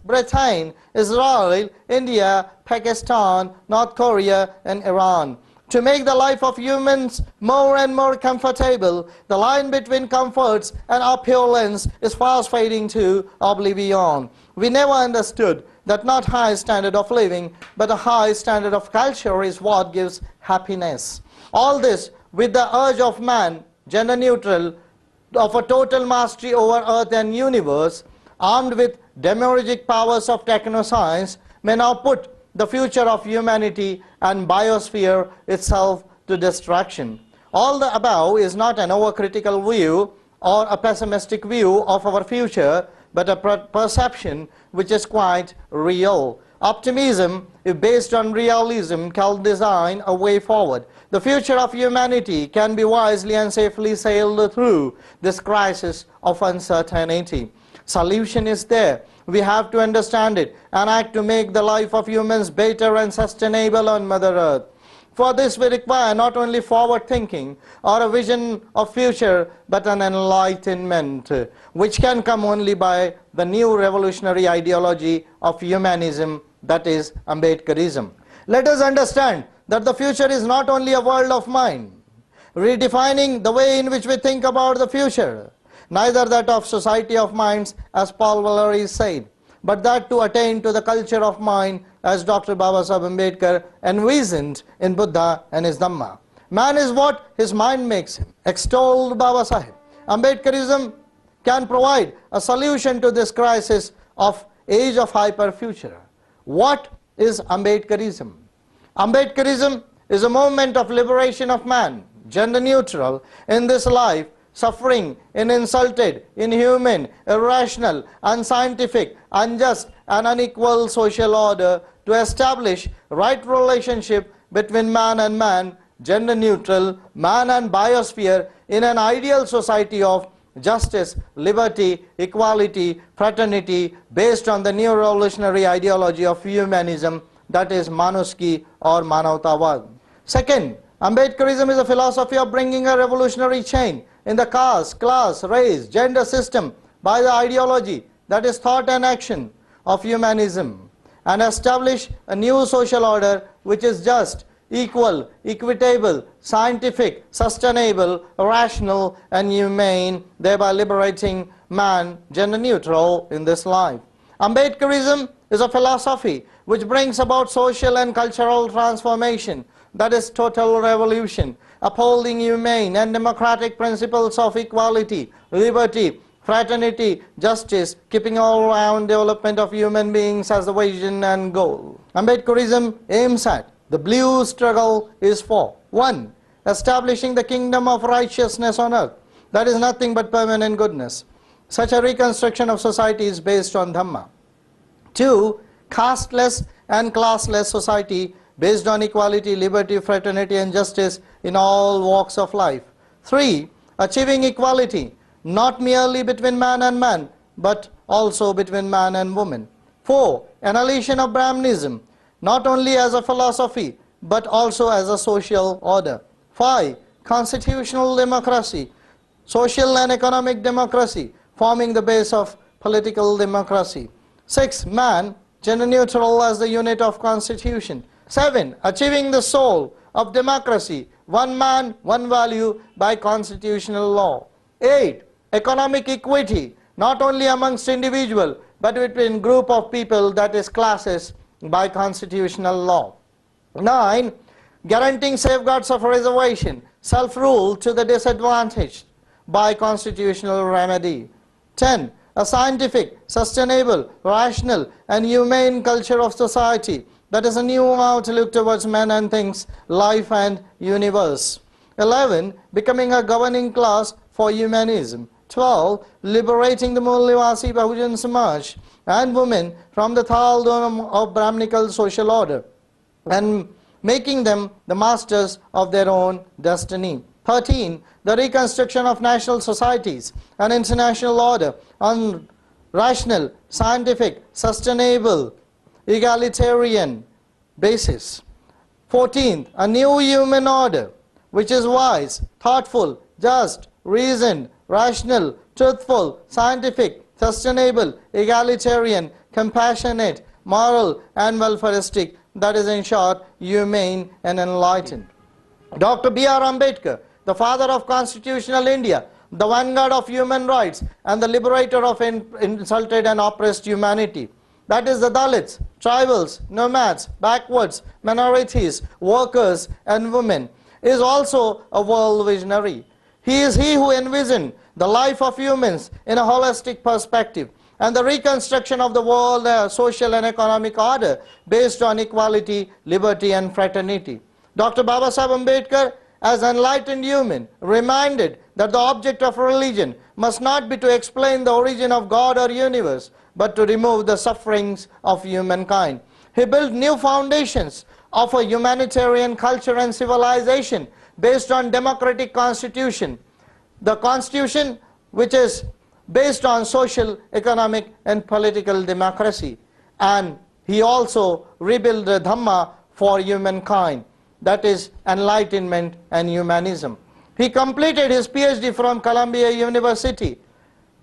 Britain, Israel, India, Pakistan, North Korea, and Iran. To make the life of humans more and more comfortable, the line between comforts and opulence is fast fading to oblivion. We never understood that not high standard of living, but a high standard of culture is what gives happiness. All this with the urge of man, gender neutral, of a total mastery over earth and universe, armed with demiurgic powers of technoscience, may now put the future of humanity and biosphere itself to destruction. All the above is not an overcritical view or a pessimistic view of our future, but a perception which is quite real. Optimism, if based on realism, can design a way forward. The future of humanity can be wisely and safely sailed through this crisis of uncertainty. Solution is there. We have to understand it and act to make the life of humans better and sustainable on Mother Earth. For this we require not only forward thinking or a vision of future, but an enlightenment, which can come only by the new revolutionary ideology of humanism, that is Ambedkarism. Let us understand that the future is not only a world of mind, redefining the way in which we think about the future, neither that of society of minds, as Paul Valery said, but that to attain to the culture of mind, as Dr. Babasaheb Ambedkar envisioned in Buddha and his Dhamma. Man is what his mind makes him, extolled Babasaheb. Ambedkarism can provide a solution to this crisis of age of hyper future. What is Ambedkarism? Ambedkarism is a movement of liberation of man, gender neutral, in this life, suffering in insulted, inhuman, irrational, unscientific, unjust and unequal social order, to establish right relationship between man and man, gender neutral, man and biosphere, in an ideal society of justice, liberty, equality, fraternity, based on the new revolutionary ideology of humanism, that is Manuski or Manavtavad. Second, Ambedkarism is a philosophy of bringing a revolutionary change in the caste, class, race, gender system by the ideology, that is thought and action, of humanism, and establish a new social order which is just, equal, equitable, scientific, sustainable, rational and humane, thereby liberating man, gender neutral, in this life. Ambedkarism is a philosophy which brings about social and cultural transformation, that is total revolution, upholding humane and democratic principles of equality, liberty, fraternity, justice, keeping all-round development of human beings as the vision and goal. Ambedkarism aims at, the blue struggle is for: 1. Establishing the kingdom of righteousness on earth, that is nothing but permanent goodness. Such a reconstruction of society is based on Dhamma. 2. Casteless and classless society based on equality, liberty, fraternity and justice in all walks of life. 3. Achieving equality, not merely between man and man, but also between man and woman. 4. Annihilation of Brahmanism, not only as a philosophy, but also as a social order. 5. Constitutional democracy, social and economic democracy, forming the base of political democracy. 6. Man, gender neutral as the unit of constitution. 7. Achieving the soul of democracy, one man, one value by constitutional law. 8. Economic equity, not only amongst individual, but between group of people, that is classes, by constitutional law. 9. Guaranteeing safeguards of reservation, self-rule to the disadvantaged by constitutional remedy. 10. A scientific, sustainable, rational and humane culture of society, that is a new outlook towards men and things, life and universe. 11. Becoming a governing class for humanism. 12. Liberating the Mulnivasi Bahujan Samaj and women from the thraldom of Brahminical social order and making them the masters of their own destiny. 13. The reconstruction of national societies and international order on rational, scientific, sustainable, egalitarian basis. 14th, a new human order which is wise, thoughtful, just, reasoned, rational, truthful, scientific, sustainable, egalitarian, compassionate, moral and welfaristic, that is in short, humane and enlightened. Dr. B.R. Ambedkar, the father of constitutional India, the vanguard of human rights and the liberator of insulted and oppressed humanity, that is the Dalits, tribals, nomads, backwards, minorities, workers and women, is also a world visionary. He is he who envisioned the life of humans in a holistic perspective and the reconstruction of the world social and economic order based on equality, liberty and fraternity. Dr. Babasaheb Ambedkar, as enlightened human, reminded that the object of religion must not be to explain the origin of God or universe, but to remove the sufferings of humankind. He built new foundations of a humanitarian culture and civilization based on democratic constitution. The constitution which is based on social, economic and political democracy. And he also rebuilt the Dhamma for humankind, that is enlightenment and humanism. He completed his PhD from Columbia University,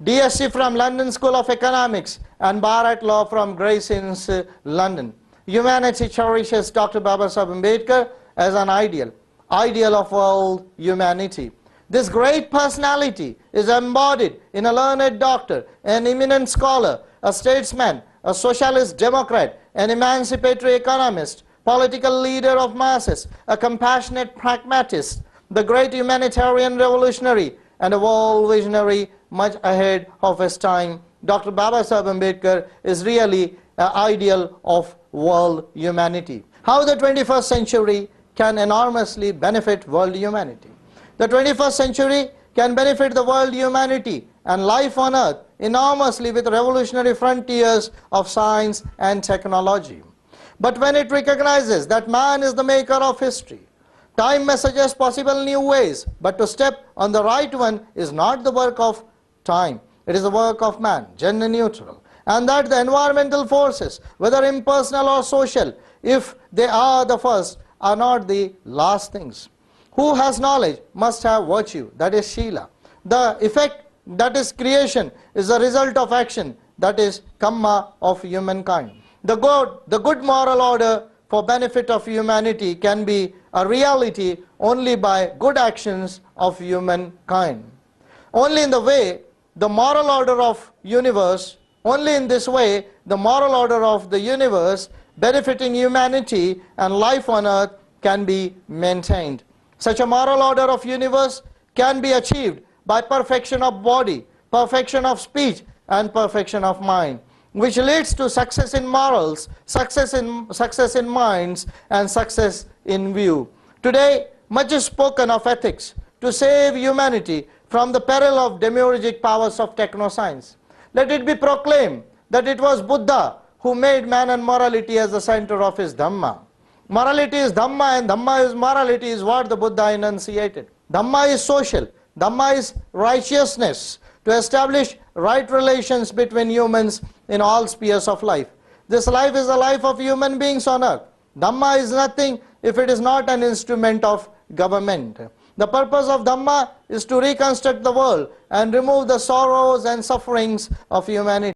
DSc from London School of Economics and Bharat Law from Gray's Inns, London. Humanity cherishes Dr. Babasaheb Ambedkar as an ideal of world humanity. This great personality is embodied in a learned doctor, an eminent scholar, a statesman, a socialist democrat, an emancipatory economist, political leader of masses, a compassionate pragmatist, the great humanitarian revolutionary, and a world visionary much ahead of his time. Dr. Babasaheb Ambedkar is really an ideal of world humanity. How the 21st century can enormously benefit world humanity. The 21st century can benefit the world humanity and life on earth enormously with revolutionary frontiers of science and technology. But when it recognizes that man is the maker of history, time may suggest possible new ways, but to step on the right one is not the work of time. It is the work of man, gender neutral. And that the environmental forces, whether impersonal or social, if they are the first, are not the last things. Who has knowledge must have virtue, that is Shila. The effect, that is creation, is the result of action, that is Kamma of humankind. The good moral order for benefit of humanity can be a reality only by good actions of humankind. Only in the way the moral order of universe, only in this way the moral order of the universe benefiting humanity and life on earth can be maintained. Such a moral order of universe can be achieved by perfection of body, perfection of speech and perfection of mind, which leads to success in morals, success in minds and success in view. Today much is spoken of ethics to save humanity from the peril of demiurgic powers of technoscience. Let it be proclaimed that it was Buddha who made man and morality as the center of his Dhamma. Morality is Dhamma and Dhamma is morality is what the Buddha enunciated. Dhamma is social, Dhamma is righteousness, to establish right relations between humans in all spheres of life. This life is the life of human beings on earth. Dhamma is nothing if it is not an instrument of government. The purpose of Dhamma is to reconstruct the world and remove the sorrows and sufferings of humanity.